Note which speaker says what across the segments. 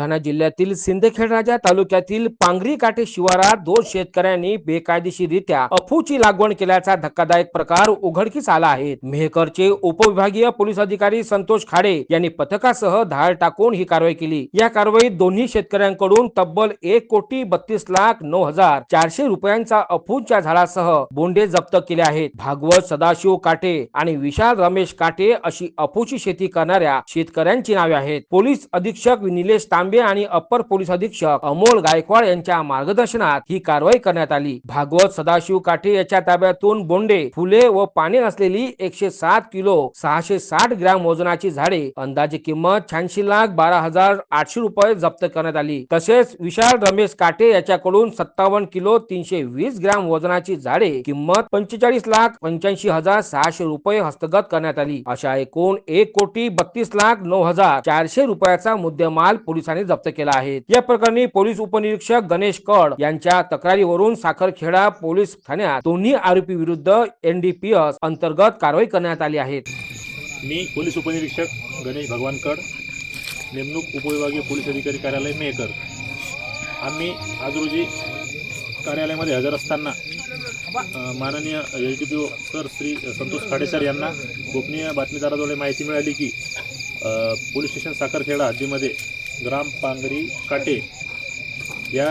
Speaker 1: बुलढाणा जिल्ह्यातील सिंदखेड राजा तालुक्यातील पांगरी काठे शिवारात 2 शेतकऱ्यांनी बेकायदेशीररित्या अफूची लागवड केल्याचा धक्कादायक प्रकार उघडकीस आला आहे। मेहकरचे उपविभागीय पोलीस अधिकारी संतोष खाडे यांनी पथकासह धाड टाकून ही कारवाई केली। या कारवाईत दोन्ही शेतकऱ्यांकडून तब्बल 1,32,09,400 रुपयांचा अफूच्या झाडासह बोंडे जप्त केले आहेत। भागवत सदाशिव काटे आणि विशाल रमेश काटे अशी अफूची शेती करणाऱ्या शेतकऱ्यांची नावे आहेत। पोलीस अधीक्षक निलेश तांबे आणि अप्पर पोलीस अधीक्षक अमोल गायकवाड यांच्या मार्गदर्शनात ही कारवाई करण्यात आली। भागवत सदाशिव काठे याच्या ताब्यातून बोंडे, फुले व पाने असलेली 107 किलो 660 ग्रॅम वजनाची झाडे अंदाजे किंमत 86,12,800 रुपये जप्त करण्यात आली। तसेच विशाल रमेश काटे याच्याकडून 57 किलो 320 ग्रॅम वजनाची झाडे किंमत 45,85,600 रुपये हस्तगत करण्यात आली। अशा एकूण 1,32,09,400 रुपयाचा मुद्देमाल पोलिसांनी जप्त केला आहे। या प्रकरणी पोलीस उपनिरीक्षक गणेश कड यांच्या तक्रारीवरून साखरखेडा पोलीस ठाण्यात दोन्ही आरोपी विरुद्ध NDPS अंतर्गत कारवाई करण्यात आली आहे।
Speaker 2: मी पोलीस उपनिरीक्षक गणेश भगवानकड, नेमणूक उपविभागीय पोलीस अधिकारी कार्यालय मेहकर। आम्ही आज रोजी कार्यालयामध्ये हजर असताना माननीय LTPO sir Shri Santosh Khade sir यांना गोपनीय बातमीदाराद्वारे माहिती मिळाली की पोलीस स्टेशन साखरखेडा हद्दीमध्ये ग्राम पांगरी काटे या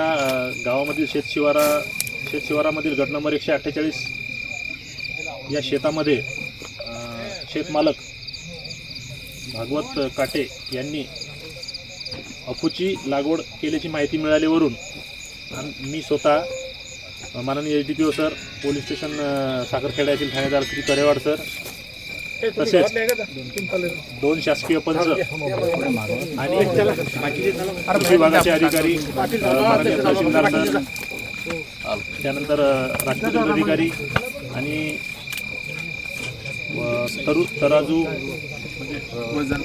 Speaker 2: गावामधील शेतशिवारामधील गट नंबर 148 या शेतामध्ये शेतमालक भागवत काटे यांनी अफूची लागवड केल्याची माहिती मिळाल्यावरून मी स्वतः माननीय LTPO sir, police station Sakharkheda येथील ठाणेदार श्री करेवाड सर, तसेच 2 शासकीय पंच आणि विभागाचे अधिकारी माननीय तहसीलदार सर, त्यानंतर राष्ट्रीय अधिकारी आणि तराजू वजन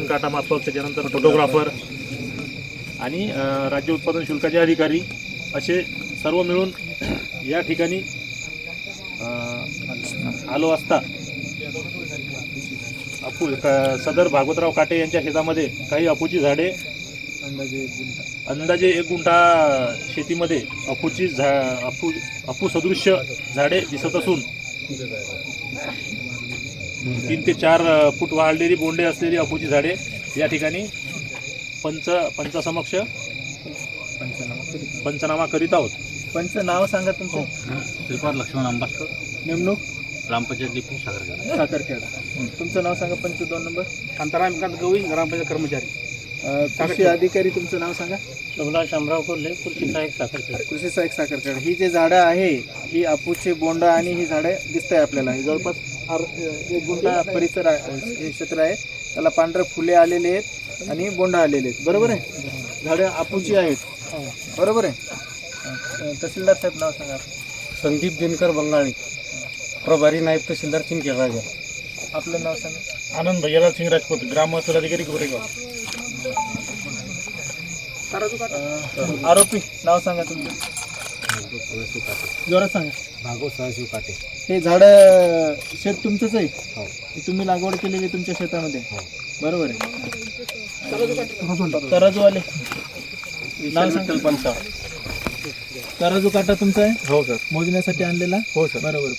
Speaker 2: काटा मापक, त्याच्यानंतर फोटोग्राफर आणि राज्य उत्पादन शुल्काचे अधिकारी असे सर्व मिळून या ठिकाणी आलो असता सदर भागवतराव काटे यांच्या शेतामध्ये काही अफूची झाडे अंदाजे 1 गुंठा शेतीमध्ये अफू सदृश्य झाडे दिसत असून 3 ते 4 फूट वाढलेली बोंडे असलेली अफूची झाडे या ठिकाणी पंचासमक्ष पंचनामा करीत आहोत।
Speaker 3: पंच नाव सांगा तुमचं?
Speaker 4: श्रीपाद लक्ष्मण अंबासकर,
Speaker 3: नेमणूक
Speaker 4: ग्रामपंचायत DP
Speaker 3: साखरखेडा। तुमचं नाव सांगा पंच 2 नंबर?
Speaker 5: शांताराम गवळी, ग्रामपंचायत कर्मचारी।
Speaker 3: कृषी अधिकारी तुमचं नाव सांगा?
Speaker 4: शोभला शामराव कोल्हे, कृषी सहाय्यक साखरखेडा।
Speaker 3: कृषी सहाय्यक साखरखेडा। ही जे झाडं आहे ही अफूचे बोंड आणि ही झाडं दिसत आहे आपल्याला। जवळपास 1 गुंठा परिसर हे क्षेत्र आहे, त्याला पांढरे फुले आलेले आहेत आणि बोंड आलेले आहेत, बरोबर आहे? झाडं अफूची आहेत, बरोबर आहे? तहसीलदार साहेब नाव सांगा?
Speaker 5: संदीप दिनकर बंगाळी, प्रभारी नायब तहसीलदार सिंदखेड राजा।
Speaker 3: आपलं नाव सांगा?
Speaker 2: आनंद भैयालाल सिंग राजपूत, ग्राम महसूल अधिकारी गोरेगाव।
Speaker 3: आरोपी नाव सांगा तुमचं? जोरात सांगा?
Speaker 4: भागवत सदाशिव काटे।
Speaker 3: हे झाडं शेत तुमचंच आहे?
Speaker 4: हो।
Speaker 3: तुम्ही लागवड केलेली तुमच्या शेतामध्ये?
Speaker 4: हो।
Speaker 3: बरोबर आहे। तराजूवाले नाव सांगा? तराजू काटा तुमचा आहे?
Speaker 5: हो सर।
Speaker 3: मोजण्यासाठी आणलेला?
Speaker 5: हो सर।
Speaker 3: बरोबर।